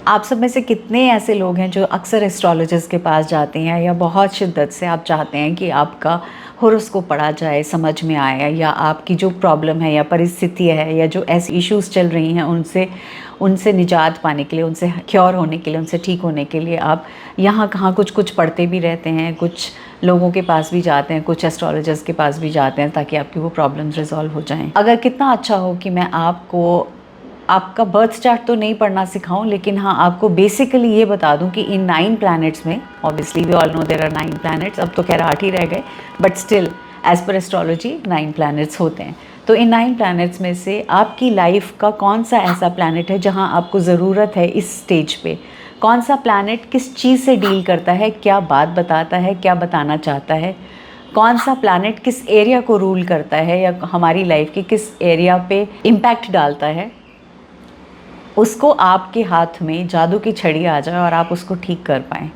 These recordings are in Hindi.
आप सब में से कितने ऐसे लोग हैं जो अक्सर एस्ट्रोलॉजर्स के पास जाते हैं या बहुत शिद्दत से आप चाहते हैं कि आपका हॉरोस्कोप पढ़ा जाए, समझ में आए, या आपकी जो प्रॉब्लम है या परिस्थिति है या जो ऐसी इश्यूज़ चल रही हैं उनसे उनसे निजात पाने के लिए, उनसे क्योर होने के लिए, उनसे ठीक होने के लिए आप यहाँ कहाँ कुछ कुछ पढ़ते भी रहते हैं, कुछ लोगों के पास भी जाते हैं, कुछ एस्ट्रोलॉजर्स के पास भी जाते हैं ताकि आपकी वो प्रॉब्लम्स रिजॉल्व हो जाएं। अगर कितना अच्छा हो कि मैं आपको आपका बर्थ चार्ट तो नहीं पढ़ना सिखाऊं, लेकिन हाँ आपको बेसिकली ये बता दूं कि इन 9 प्लैनेट्स में, obviously we all know there are 9 planets, अब तो खैर 8 ही रह गए, but still as per astrology 9 planets होते हैं। तो इन 9 प्लैनेट्स में से आपकी लाइफ का कौन सा ऐसा प्लैनेट है जहाँ आपको ज़रूरत है इस स्टेज पे, कौन सा प्लैनेट किस चीज़ से डील करता है, क्या बात बताता है, क्या बताना चाहता है, कौन सा प्लैनेट किस एरिया को रूल करता है या हमारी लाइफ के किस एरिया पे इम्पैक्ट डालता है, उसको आपके हाथ में जादू की छड़ी आ जाए और आप उसको ठीक कर पाएँ,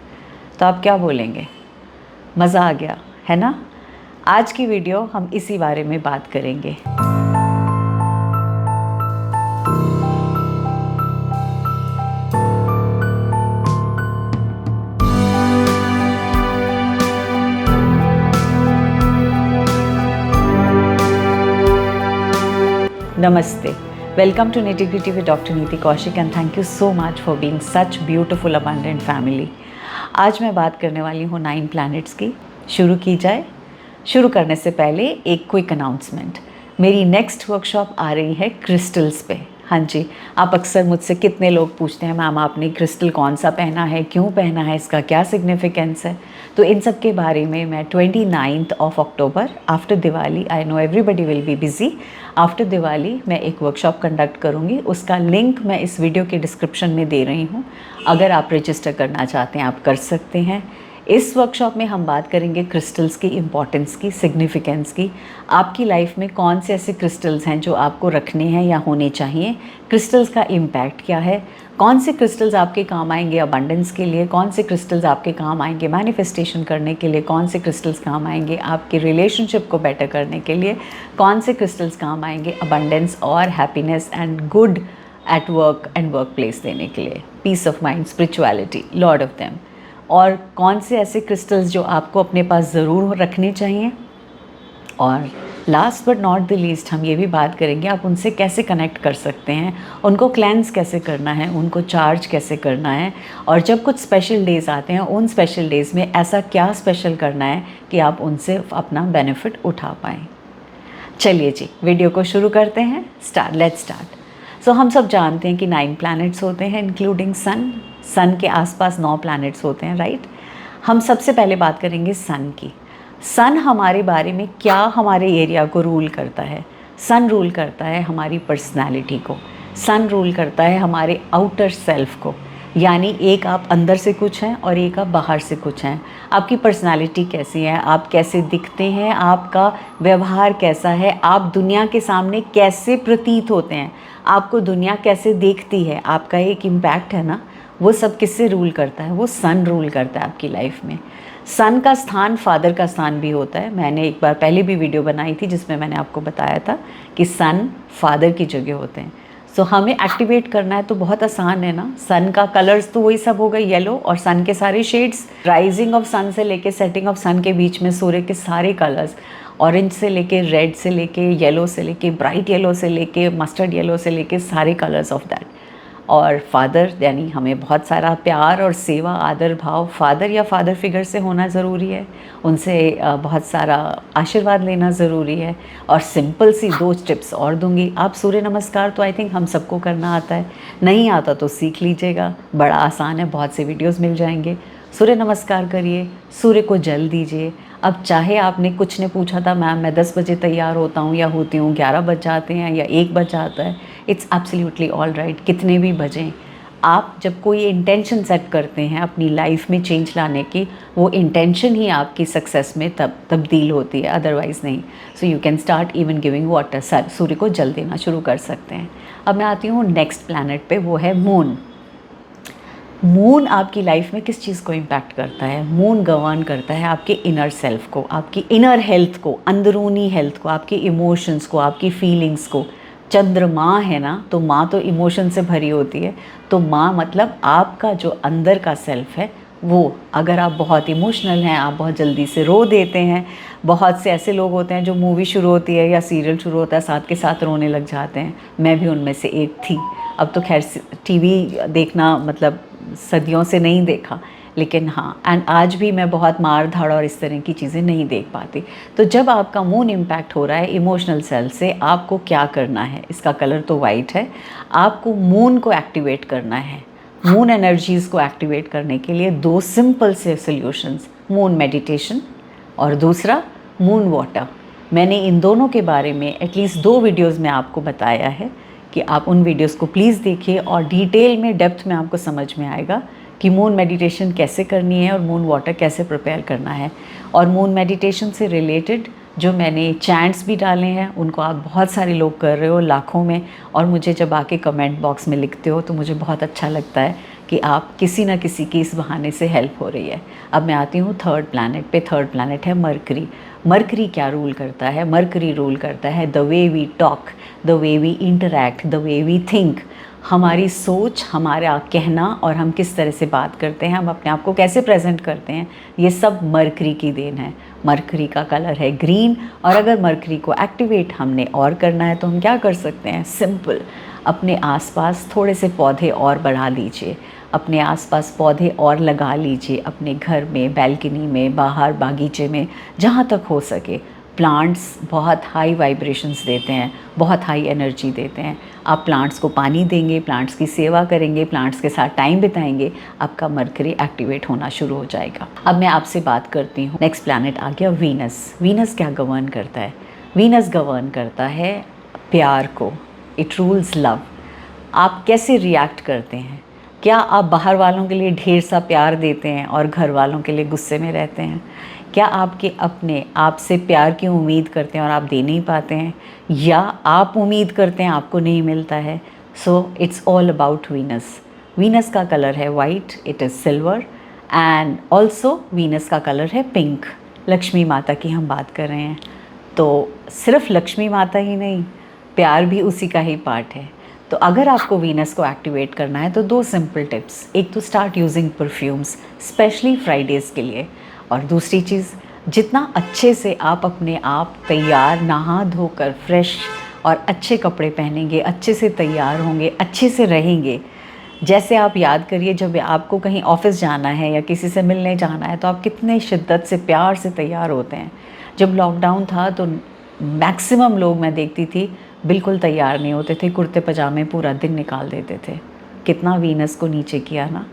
तो आप क्या बोलेंगे? मज़ा आ गया है ना? आज की वीडियो हम इसी बारे में बात करेंगे। नमस्ते, welcome to Nitty Gritty with Dr. Neeti Kaushik and thank you so much for being such beautiful abundant family। आज मैं बात करने वाली हूँ 9 प्लैनेट्स की। शुरू की जाए। शुरू करने से पहले एक क्विक अनाउंसमेंट, मेरी नेक्स्ट वर्कशॉप आ रही है क्रिस्टल्स पे। हाँ जी, आप अक्सर मुझसे कितने लोग पूछते हैं मैम आपने क्रिस्टल कौन सा पहना है, क्यों पहना है, इसका क्या सिग्निफिकेंस है। तो इन सब के बारे में मैं 29 October after Diwali, I know everybody will be busy, after Diwali मैं एक वर्कशॉप कंडक्ट करूँगी। उसका लिंक मैं इस वीडियो के डिस्क्रिप्शन में दे रही हूँ। अगर आप रजिस्टर करना चाहते हैं आप कर सकते हैं। इस वर्कशॉप में हम बात करेंगे क्रिस्टल्स की इम्पॉर्टेंस की, सिग्निफिकेंस की। आपकी लाइफ में कौन से ऐसे क्रिस्टल्स हैं जो आपको रखने हैं या होने चाहिए, क्रिस्टल्स का इम्पैक्ट क्या है, कौन से क्रिस्टल्स आपके काम आएंगे अबंडेंस के लिए, कौन से क्रिस्टल्स आपके काम आएंगे मैनिफेस्टेशन करने के लिए, कौन से क्रिस्टल्स काम आएंगे आपके रिलेशनशिप को बेटर करने के लिए, कौन से क्रिस्टल्स काम आएंगे अबंडेंस और happiness and good at work and work place देने के लिए, peace of mind, spirituality, lord of them, और कौन से ऐसे क्रिस्टल्स जो आपको अपने पास ज़रूर रखने चाहिए। और last but not the least हम ये भी बात करेंगे आप उनसे कैसे कनेक्ट कर सकते हैं, उनको क्लेंस कैसे करना है, उनको चार्ज कैसे करना है, और जब कुछ स्पेशल डेज़ आते हैं उन स्पेशल डेज़ में ऐसा क्या स्पेशल करना है कि आप उनसे अपना बेनिफिट उठा पाएँ। चलिए जी, वीडियो को शुरू करते हैं। Let's start. सो हम सब जानते हैं कि 9 प्लैनेट्स होते हैं इंक्लूडिंग सन। सन के आसपास 9 प्लैनेट्स होते हैं, राइट। हम सबसे पहले बात करेंगे सन की। सन हमारे बारे में क्या, हमारे एरिया को रूल करता है। सन रूल करता है हमारी पर्सनालिटी को, सन रूल करता है हमारे आउटर सेल्फ को, यानी एक आप अंदर से कुछ हैं और एक आप बाहर से कुछ हैं। आपकी पर्सनालिटी कैसी है, आप कैसे दिखते हैं, आपका व्यवहार कैसा है, आप दुनिया के सामने कैसे प्रतीत होते हैं, आपको दुनिया कैसे देखती है, आपका एक इम्पैक्ट है ना, वो सब किससे रूल करता है? वो सन रूल करता है आपकी लाइफ में। सन का स्थान फादर का स्थान भी होता है। मैंने एक बार पहले भी वीडियो बनाई थी जिसमें मैंने आपको बताया था कि सन फादर की जगह होते हैं। सो हमें एक्टिवेट करना है तो बहुत आसान है ना। सन का कलर्स तो वही सब हो गए, येलो, और सन के सारे शेड्स, राइजिंग ऑफ सन से लेके सेटिंग ऑफ सन के बीच में सूर्य के सारे कलर्स, ऑरेंज से लेके रेड से लेके येलो से लेके ब्राइट येलो से लेके मस्टर्ड येलो से लेके सारे कलर्स ऑफ दैट। और फादर, यानी हमें बहुत सारा प्यार और सेवा, आदर भाव फादर या फादर फिगर से होना ज़रूरी है, उनसे बहुत सारा आशीर्वाद लेना ज़रूरी है। और सिंपल सी 2 टिप्स और दूंगी। आप सूर्य नमस्कार तो आई थिंक हम सबको करना आता है, नहीं आता तो सीख लीजिएगा, बड़ा आसान है, बहुत से वीडियोस मिल जाएंगे। सूर्य नमस्कार करिए, सूर्य को जल दीजिए। अब चाहे आपने कुछ ने पूछा था मैम मैं 10 बजे तैयार होता हूँ या होती हूँ, 11 बज जाते हैं या 1 बज जाता है, इट्स एब्सोल्युटली ऑल राइट, कितने भी बजें। आप जब कोई इंटेंशन सेट करते हैं अपनी लाइफ में चेंज लाने की, वो इंटेंशन ही आपकी सक्सेस में तब्दील होती है, अदरवाइज़ नहीं। So you can start even giving water, Surya को जल देना शुरू कर सकते हैं। अब मैं आती हूँ नेक्स्ट प्लैनेट पे, वो है मून। मून आपकी लाइफ में किस चीज़ को इम्पैक्ट करता है? मून गवर्न करता है आपके इनर सेल्फ को, आपकी इनर हेल्थ को, अंदरूनी हेल्थ को, आपके इमोशंस को, आपकी फीलिंग्स को, चंद्रमा है ना, तो माँ तो इमोशन से भरी होती है। तो माँ मतलब आपका जो अंदर का सेल्फ है वो, अगर आप बहुत इमोशनल हैं, आप बहुत जल्दी से रो देते हैं। बहुत से ऐसे लोग होते हैं जो मूवी शुरू होती है या सीरियल शुरू होता है साथ के साथ रोने लग जाते हैं। मैं भी उनमें से एक थी। अब तो खैर टीवी देखना मतलब सदियों से नहीं देखा, लेकिन हाँ, एंड आज भी मैं बहुत मार धाड़ और इस तरह की चीज़ें नहीं देख पाती। तो जब आपका मून इम्पैक्ट हो रहा है इमोशनल सेल से, आपको क्या करना है, इसका कलर तो वाइट है, आपको मून को एक्टिवेट करना है। मून एनर्जीज़ को एक्टिवेट करने के लिए दो सिंपल से सॉल्यूशंस, मून मेडिटेशन और दूसरा मून वाटर। मैंने इन दोनों के बारे में एटलीस्ट 2 वीडियोस में आपको बताया है कि आप उन वीडियोस को प्लीज़ देखिए और डिटेल में डेप्थ में आपको समझ में आएगा कि मून मेडिटेशन कैसे करनी है और मून वाटर कैसे प्रिपेयर करना है। और मून मेडिटेशन से रिलेटेड जो मैंने चैंट्स भी डाले हैं, उनको आप बहुत सारे लोग कर रहे हो लाखों में, और मुझे जब आके कमेंट बॉक्स में लिखते हो तो मुझे बहुत अच्छा लगता है कि आप किसी ना किसी की इस बहाने से हेल्प हो रही है। अब मैं आती हूँ थर्ड प्लैनेट पे। थर्ड प्लैनेट है मरकरी। मरकरी क्या रूल करता है? मरकरी रूल करता है the way we talk, the way we interact, the way we think. हमारी सोच, हमारा कहना और हम किस तरह से बात करते हैं, हम अपने आप को कैसे प्रेजेंट करते हैं, ये सब मरकरी की देन है। मरकरी का कलर है ग्रीन। और अगर मरकरी को एक्टिवेट हमने और करना है तो हम क्या कर सकते हैं? सिंपल, अपने आसपास थोड़े से पौधे और बढ़ा लीजिए, अपने आसपास पौधे और लगा लीजिए, अपने घर में, बैल्कनी में, बाहर बागीचे में, जहाँ तक हो सके। प्लांट्स बहुत हाई वाइब्रेशंस देते हैं, बहुत हाई एनर्जी देते हैं। आप प्लांट्स को पानी देंगे, प्लांट्स की सेवा करेंगे, प्लांट्स के साथ टाइम बिताएंगे, आपका मरकरी एक्टिवेट होना शुरू हो जाएगा। अब मैं आपसे बात करती हूँ, नेक्स्ट प्लैनेट आ गया वीनस। वीनस क्या गवर्न करता है? वीनस गवर्न करता है प्यार को। It rules love. आप कैसे रिएक्ट करते हैं? क्या आप बाहर वालों के लिए ढेर सा प्यार देते हैं और घर वालों के लिए गुस्से में रहते हैं? क्या आपके अपने आप से प्यार की उम्मीद करते हैं और आप दे नहीं पाते हैं, या आप उम्मीद करते हैं आपको नहीं मिलता है? So it's all about Venus. Venus का कलर है white, it is silver, and also Venus का कलर है पिंक। लक्ष्मी माता की हम बात कर रहे हैं, तो सिर्फ लक्ष्मी माता ही नहीं, प्यार भी उसी का ही पार्ट है। तो अगर आपको वीनस को एक्टिवेट करना है तो 2 सिंपल टिप्स। एक तो start using perfumes, specially Fridays के लिए। और दूसरी चीज़, जितना अच्छे से आप अपने आप तैयार, नहा धोकर फ्रेश और अच्छे कपड़े पहनेंगे, अच्छे से तैयार होंगे, अच्छे से रहेंगे। जैसे आप याद करिए, जब आपको कहीं ऑफिस जाना है या किसी से मिलने जाना है तो आप कितने शिद्दत से, प्यार से तैयार होते हैं। जब लॉकडाउन था तो मैक्सिमम लोग मैं देखती थी बिल्कुल तैयार नहीं होते थे, कुर्ते पजामे पूरा दिन निकाल देते थे। कितना वीनस को नीचे किया ना।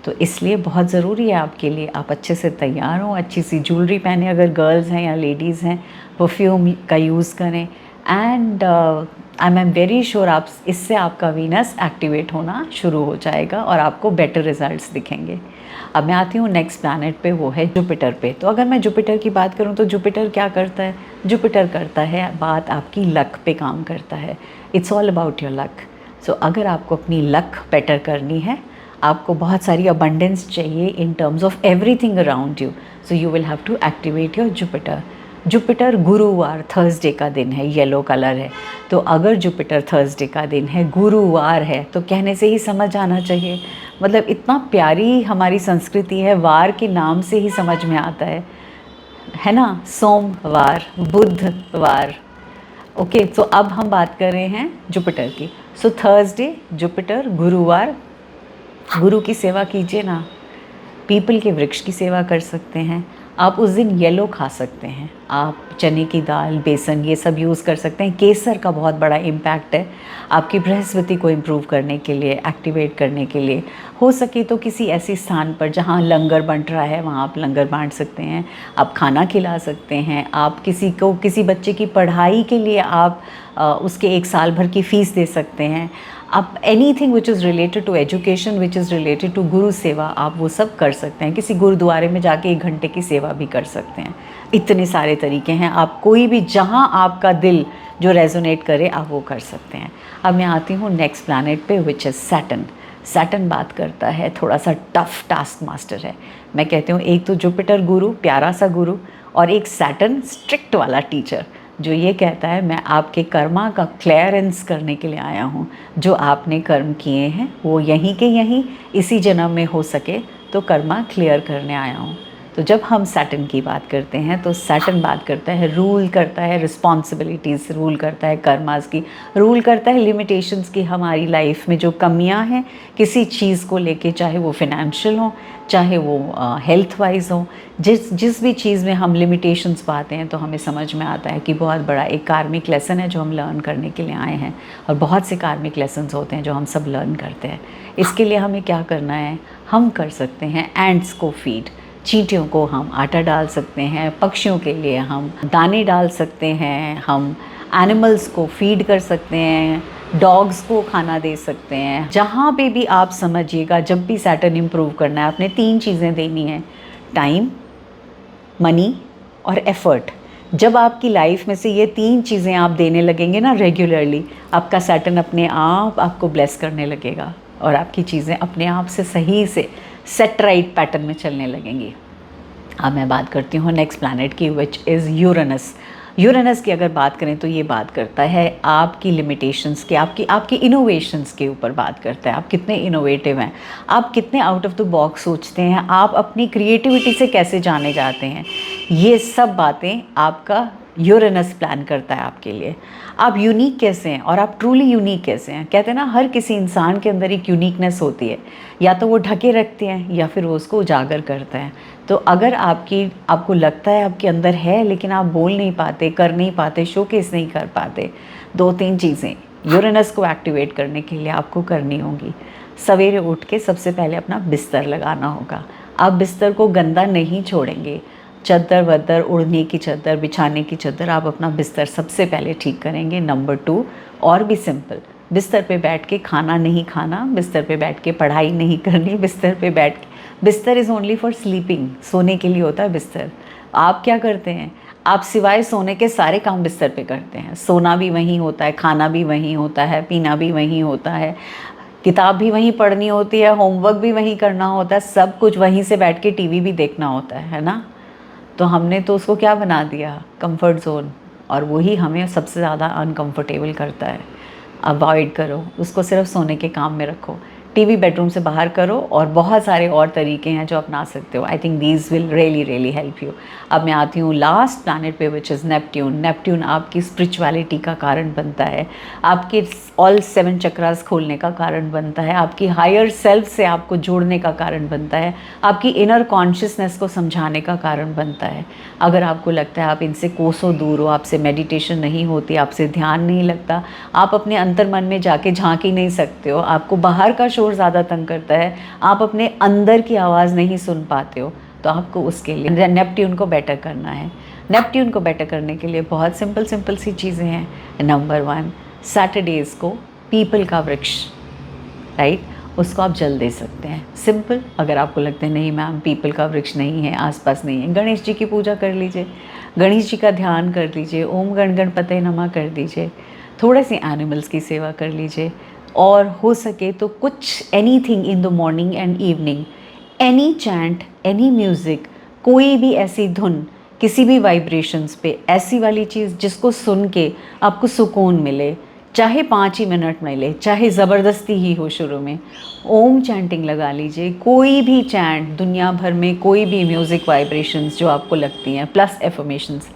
तो इसलिए बहुत ज़रूरी है आपके लिए आप अच्छे से तैयार हों, अच्छी सी ज्वेलरी पहने, अगर गर्ल्स हैं या लेडीज़ हैं, परफ्यूम का यूज़ करें, and I am very sure आप इससे आपका वीनस एक्टिवेट होना शुरू हो जाएगा और आपको बेटर रिजल्ट्स दिखेंगे। अब मैं आती हूँ नेक्स्ट प्लैनेट पे, वो है जुपिटर पे। तो अगर मैं जुपिटर की बात करूँ तो जुपिटर क्या करता है? जुपिटर करता है बात आपकी लक पे काम करता है। It's all about your luck. So अगर आपको अपनी लक बेटर करनी है, आपको बहुत सारी अबंडेंस चाहिए in terms of everything around you, so you will have to activate your Jupiter. Jupiter गुरुवार, थर्सडे का दिन है, येलो कलर है। तो अगर जुपिटर थर्सडे का दिन है, गुरुवार है, तो कहने से ही समझ आना चाहिए, मतलब इतना प्यारी हमारी संस्कृति है, वार के नाम से ही समझ में आता है ना? सोमवार, बुधवार। ओके, तो अब हम बात कर रहे हैं जुपिटर की। सो थर्सडे, जुपिटर, गुरुवार, गुरु की सेवा कीजिए ना। पीपल के वृक्ष की सेवा कर सकते हैं आप। उस दिन येलो खा सकते हैं आप, चने की दाल, बेसन, ये सब यूज़ कर सकते हैं। केसर का बहुत बड़ा इम्पैक्ट है आपकी बृहस्पति को इम्प्रूव करने के लिए, एक्टिवेट करने के लिए। हो सके तो किसी ऐसे स्थान पर जहाँ लंगर बंट रहा है वहाँ आप लंगर बांट सकते हैं, आप खाना खिला सकते हैं, आप किसी को, किसी बच्चे की पढ़ाई के लिए आप उसके 1 साल भर की फ़ीस दे सकते हैं। आप anything which is related to education, which is related to guru seva, आप वो सब कर सकते हैं। किसी गुरुद्वारे में जाके 1 घंटे की सेवा भी कर सकते हैं। इतने सारे तरीके हैं, आप कोई भी, जहाँ आपका दिल जो रेजोनेट करे आप वो कर सकते हैं। अब मैं आती हूँ नेक्स्ट प्लैनेट पे, विच इज़ सैटर्न। सैटर्न बात करता है, थोड़ा सा टफ टास्क मास्टर है। मैं कहती हूँ एक तो जुपिटर गुरु, प्यारा सा गुरु, और एक सैटर्न स्ट्रिक्ट वाला टीचर। जो ये कहता है मैं आपके कर्मा का क्लियरेंस करने के लिए आया हूँ। जो आपने कर्म किए हैं वो यहीं के यहीं इसी जन्म में हो सके तो कर्मा क्लियर करने आया हूँ। तो जब हम सैटर्न की बात करते हैं तो सैटर्न बात करता है, रूल करता है रिस्पॉन्सिबिलिटीज़, रूल करता है कर्मास की, रूल करता है लिमिटेशंस की। हमारी लाइफ में जो कमियां हैं किसी चीज़ को लेके, चाहे वो फिनेंशियल हो, चाहे वो हेल्थ वाइज हो, जिस भी चीज़ में हम लिमिटेशंस पाते हैं तो हमें समझ में आता है कि बहुत बड़ा एक कार्मिक लेसन है जो हम लर्न करने के लिए आए हैं। और बहुत से कार्मिक लेसन्स होते हैं जो हम सब लर्न करते हैं। इसके लिए हमें क्या करना है, हम कर सकते हैं एंट्स को फीड, चींटियों को हम आटा डाल सकते हैं, पक्षियों के लिए हम दाने डाल सकते हैं, हम एनिमल्स को फीड कर सकते हैं, डॉग्स को खाना दे सकते हैं। जहाँ पे भी आप समझिएगा, जब भी सैटर्न इम्प्रूव करना है आपने 3 चीज़ें देनी है, टाइम, मनी और एफर्ट। जब आपकी लाइफ में से ये 3 चीज़ें आप देने लगेंगे ना रेगुलरली, आपका सैटर्न अपने आप आपको ब्लेस करने लगेगा और आपकी चीज़ें अपने आप से सही से सेट राइट पैटर्न में चलने लगेंगी। अब मैं बात करती हूँ नेक्स्ट प्लैनेट की, विच इज़ यूरेनस। यूरेनस की अगर बात करें तो ये बात करता है आपकी लिमिटेशंस के, आपकी इनोवेशंस के ऊपर बात करता है। आप कितने इनोवेटिव हैं, आप कितने आउट ऑफ द बॉक्स सोचते हैं, आप अपनी क्रिएटिविटी से कैसे जाने जाते हैं। ये सब बातें आपका यूरेनस प्लान करता है आपके लिए। आप यूनिक कैसे हैं और आप ट्रूली यूनिक कैसे हैं। कहते हैं ना, हर किसी इंसान के अंदर एक यूनिकनेस होती है, या तो वो ढके रखते हैं या फिर वो उसको उजागर करते हैं। तो अगर आपको लगता है आपके अंदर है लेकिन आप बोल नहीं पाते, कर नहीं पाते, शोकेस नहीं कर पाते, 2-3 चीज़ें यूरेनस को एक्टिवेट करने के लिए आपको करनी होंगी। सवेरे उठ के सबसे पहले अपना बिस्तर लगाना होगा। आप बिस्तर को गंदा नहीं छोड़ेंगे। चद्दर वद्दर, उड़ने की चद्दर, बिछाने की चद्दर, आप अपना बिस्तर सबसे पहले ठीक करेंगे। नंबर 2, और भी सिंपल, बिस्तर पे बैठ के खाना नहीं खाना, बिस्तर पे बैठ के पढ़ाई नहीं करनी, बिस्तर इज़ ओनली फॉर स्लीपिंग, सोने के लिए होता है बिस्तर। आप क्या करते हैं, आप सिवाय सोने के सारे काम बिस्तर पे करते हैं। सोना भी वहीं होता है, खाना भी वहीं होता है, पीना भी वहीं होता है, किताब भी वहीं पढ़नी होती है, होमवर्क भी वहीं करना होता है, सब कुछ वहीं से बैठ के टीवी भी देखना होता है ना। तो हमने तो उसको क्या बना दिया, कंफर्ट जोन, और वही हमें सबसे ज़्यादा अनकंफर्टेबल करता है। अवॉइड करो उसको, सिर्फ सोने के काम में रखो। टीवी बेडरूम से बाहर करो, और बहुत सारे और तरीके हैं जो अपना सकते हो। I think these will really help you. अब मैं आती हूँ लास्ट प्लैनेट पे, विच इज़ नेपट्यून। नेपट्यून आपकी स्पिरिचुअलिटी का कारण बनता है, आपके ऑल 7 चक्रास खोलने का कारण बनता है, आपकी हायर सेल्फ से आपको जोड़ने का कारण बनता है, आपकी इनर कॉन्शियसनेस को समझाने का कारण बनता है। अगर आपको लगता है आप इनसे कोसों दूर हो, आपसे मेडिटेशन नहीं होती, आपसे ध्यान नहीं लगता, आप अपने अंतर मन में जाके झांक ही नहीं सकते हो, आपको बाहर का शोर ज़्यादा तंग करता है, आप अपने अंदर की आवाज़ नहीं सुन पाते हो, तो आपको उसके लिए नेपट्यून को बेटर करना है। नेपट्यून को बेटर करने के लिए बहुत सिंपल सी चीज़ें हैं। नंबर 1, सैटरडेज़ को पीपल का वृक्ष, राइट, उसको आप जल दे सकते हैं। सिंपल। अगर आपको लगता है नहीं मैम पीपल का वृक्ष नहीं है, आसपास नहीं है, गणेश जी की पूजा कर लीजिए, गणेश जी का ध्यान कर लीजिए, ओम गण गणपते नमः कर दीजिए, थोड़े से एनिमल्स की सेवा कर लीजिए, और हो सके तो कुछ anything in the morning and evening, any chant, any music, कोई भी ऐसी धुन, किसी भी वाइब्रेशंस पे, ऐसी वाली चीज़ जिसको सुन के आपको सुकून मिले, चाहे 5 ही मिनट मिले, चाहे ज़बरदस्ती ही हो। शुरू में ओम चैंटिंग लगा लीजिए, कोई भी चैंट, दुनिया भर में कोई भी म्यूज़िक वाइब्रेशंस जो आपको लगती हैं, प्लस एफर्मेशंस,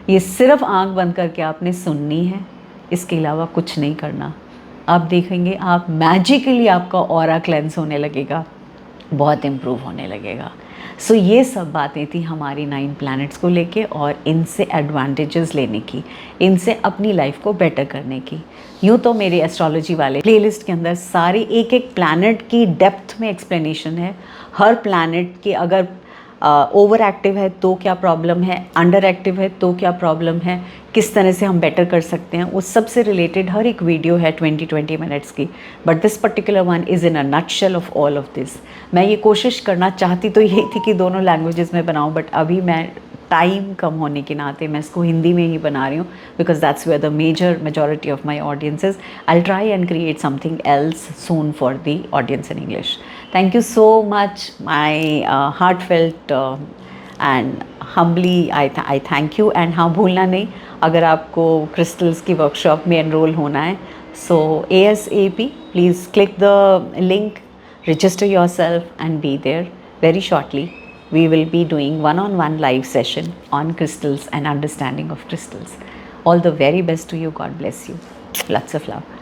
ये सिर्फ आंख बंद करके आपने सुननी है, इसके अलावा कुछ नहीं करना। आप देखेंगे आप मैजिकली आपका ऑरा क्लेंस होने लगेगा, बहुत इम्प्रूव होने लगेगा। सो ये सब बातें थी हमारी 9 प्लैनेट्स को लेके, और इनसे एडवांटेजेस लेने की, इनसे अपनी लाइफ को बेटर करने की। यूँ तो मेरे एस्ट्रोलॉजी वाले प्लेलिस्ट के अंदर सारे एक प्लैनेट की डेप्थ में एक्सप्लेनेशन है। हर प्लैनेट के अगर ओवर एक्टिव है तो क्या प्रॉब्लम है, अंडर एक्टिव है तो क्या प्रॉब्लम है, किस तरह से हम बेटर कर सकते हैं, उस सब से रिलेटेड हर एक वीडियो है 20 मिनट्स की। But this particular one is in a nutshell of all of this. मैं ये कोशिश करना चाहती तो यही थी कि दोनों लैंग्वेजेस में बनाऊँ, बट अभी मैं टाइम कम होने के नाते मैं इसको हिंदी में ही बना रही हूँ, because that's where the majority of my audiences. I try and create something else soon for the audience in English. Thank you so much. My heartfelt and humbly I thank you. And हाँ, भूलना नहीं, अगर आपको क्रिस्टल्स की वर्कशॉप में एनरोल होना है, सो ASAP please click the link, register yourself and be there. Very shortly we will be doing one-on-one live session on crystals and understanding of crystals. All the very best to you. God bless you. Lots of love.